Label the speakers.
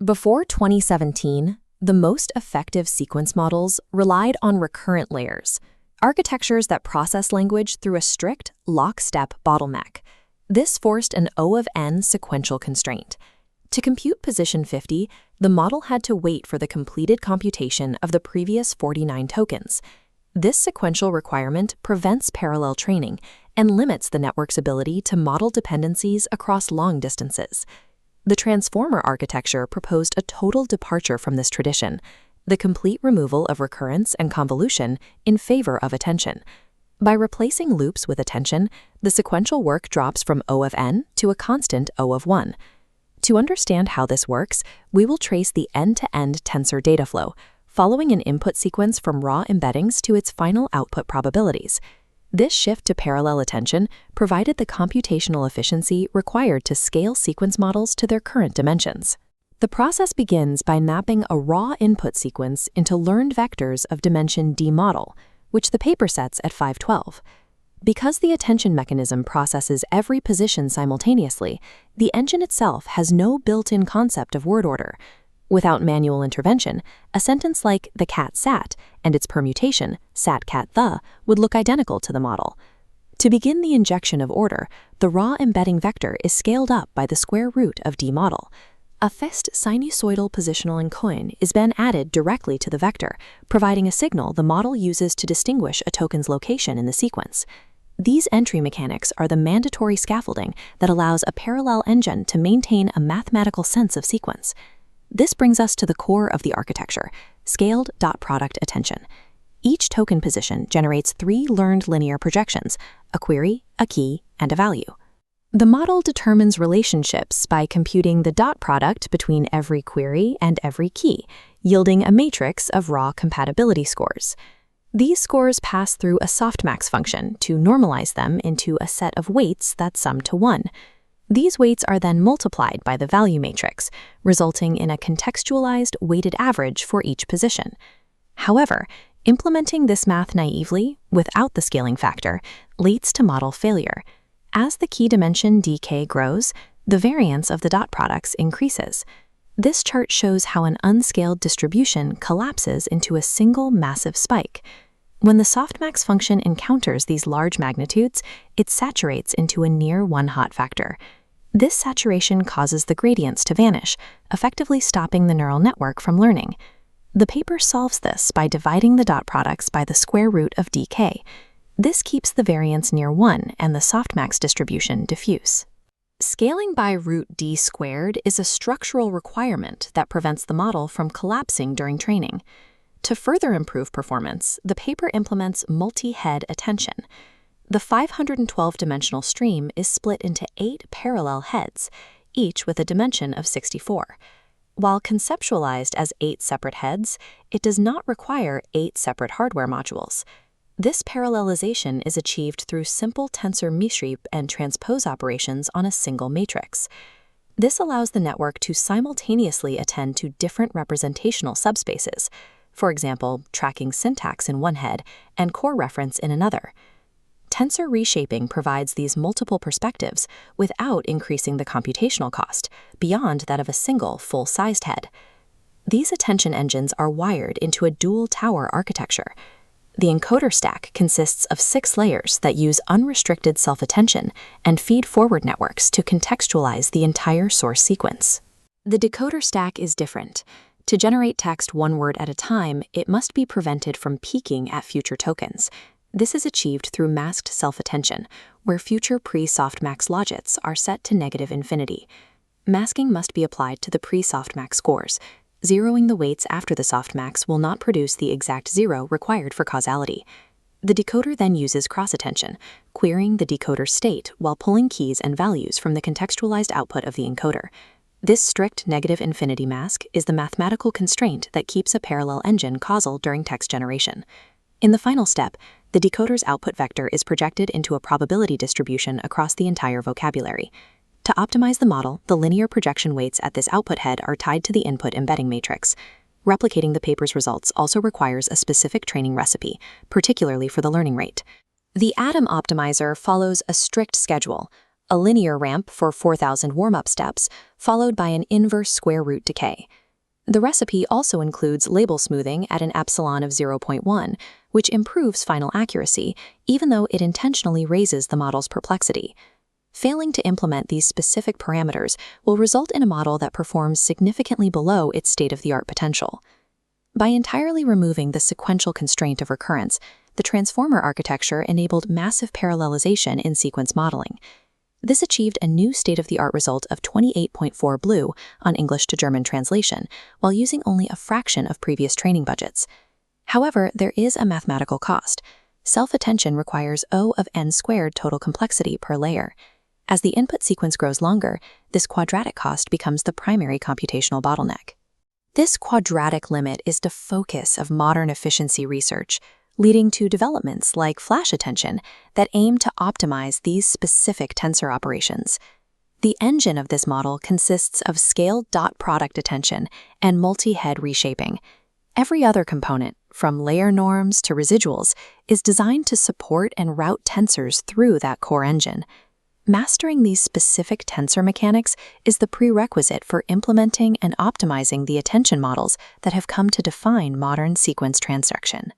Speaker 1: Before 2017, the most effective sequence models relied on recurrent layers, architectures that process language through a strict lockstep bottleneck. This forced an O of n sequential constraint. To compute position 50, the model had to wait for the completed computation of the previous 49 tokens. This sequential requirement prevents parallel training and limits the network's ability to model dependencies across long distances. The transformer architecture proposed a total departure from this tradition, the complete removal of recurrence and convolution in favor of attention. By replacing loops with attention, the sequential work drops from O of n to a constant O of 1. To understand how this works, we will trace the end-to-end tensor data flow, following an input sequence from raw embeddings to its final output probabilities. This shift to parallel attention provided the computational efficiency required to scale sequence models to their current dimensions. The process begins by mapping a raw input sequence into learned vectors of dimension D model, which the paper sets at 512. Because the attention mechanism processes every position simultaneously, the engine itself has no built-in concept of word order. Without manual intervention, a sentence like "the cat sat" and its permutation, "sat cat the," would look identical to the model. To begin the injection of order, the raw embedding vector is scaled up by the square root of D model. A fixed sinusoidal positional encoding is then added directly to the vector, providing a signal the model uses to distinguish a token's location in the sequence. These entry mechanics are the mandatory scaffolding that allows a parallel engine to maintain a mathematical sense of sequence. This brings us to the core of the architecture, scaled dot product attention. Each token position generates 3 learned linear projections, a query, a key, and a value. The model determines relationships by computing the dot product between every query and every key, yielding a matrix of raw compatibility scores. These scores pass through a softmax function to normalize them into a set of weights that sum to 1. These weights are then multiplied by the value matrix, resulting in a contextualized weighted average for each position. However, implementing this math naively, without the scaling factor, leads to model failure. As the key dimension dk grows, the variance of the dot products increases. This chart shows how an unscaled distribution collapses into a single massive spike. When the softmax function encounters these large magnitudes, it saturates into a near one-hot factor. This saturation causes the gradients to vanish, effectively stopping the neural network from learning. The paper solves this by dividing the dot products by the square root of dk. This keeps the variance near 1 and the softmax distribution diffuse. Scaling by root d squared is a structural requirement that prevents the model from collapsing during training. To further improve performance, the paper implements multi-head attention. The 512-dimensional stream is split into 8 parallel heads, each with a dimension of 64. While conceptualized as 8 separate heads, it does not require 8 separate hardware modules. This parallelization is achieved through simple tensor reshape and transpose operations on a single matrix. This allows the network to simultaneously attend to different representational subspaces, for example, tracking syntax in one head and core reference in another. Tensor reshaping provides these multiple perspectives without increasing the computational cost beyond that of a single full-sized head. These attention engines are wired into a dual tower architecture. The encoder stack consists of 6 layers that use unrestricted self-attention and feed forward networks to contextualize the entire source sequence. The decoder stack is different. To generate text one word at a time, it must be prevented from peaking at future tokens. This is achieved through masked self-attention, where future pre-softmax logits are set to negative infinity. Masking must be applied to the pre-softmax scores. Zeroing the weights after the softmax will not produce the exact 0 required for causality. The decoder then uses cross-attention, querying the decoder's state while pulling keys and values from the contextualized output of the encoder. This strict negative infinity mask is the mathematical constraint that keeps a parallel engine causal during text generation. In the final step, the decoder's output vector is projected into a probability distribution across the entire vocabulary. To optimize the model, the linear projection weights at this output head are tied to the input embedding matrix. Replicating the paper's results also requires a specific training recipe, particularly for the learning rate. The Atom optimizer follows a strict schedule. a linear ramp for 4,000 warm-up steps, followed by an inverse square root decay. The recipe also includes label smoothing at an epsilon of 0.1, which improves final accuracy, even though it intentionally raises the model's perplexity. Failing to implement these specific parameters will result in a model that performs significantly below its state-of-the-art potential. By entirely removing the sequential constraint of recurrence, the transformer architecture enabled massive parallelization in sequence modeling. This achieved a new state-of-the-art result of 28.4 BLEU on English to German translation, while using only a fraction of previous training budgets. However, there is a mathematical cost. Self-attention requires O of n squared total complexity per layer. As the input sequence grows longer, this quadratic cost becomes the primary computational bottleneck. This quadratic limit is the focus of modern efficiency research, leading to developments like flash attention that aim to optimize these specific tensor operations. The engine of this model consists of scaled dot product attention and multi-head reshaping. Every other component, from layer norms to residuals, is designed to support and route tensors through that core engine. Mastering these specific tensor mechanics is the prerequisite for implementing and optimizing the attention models that have come to define modern sequence transduction.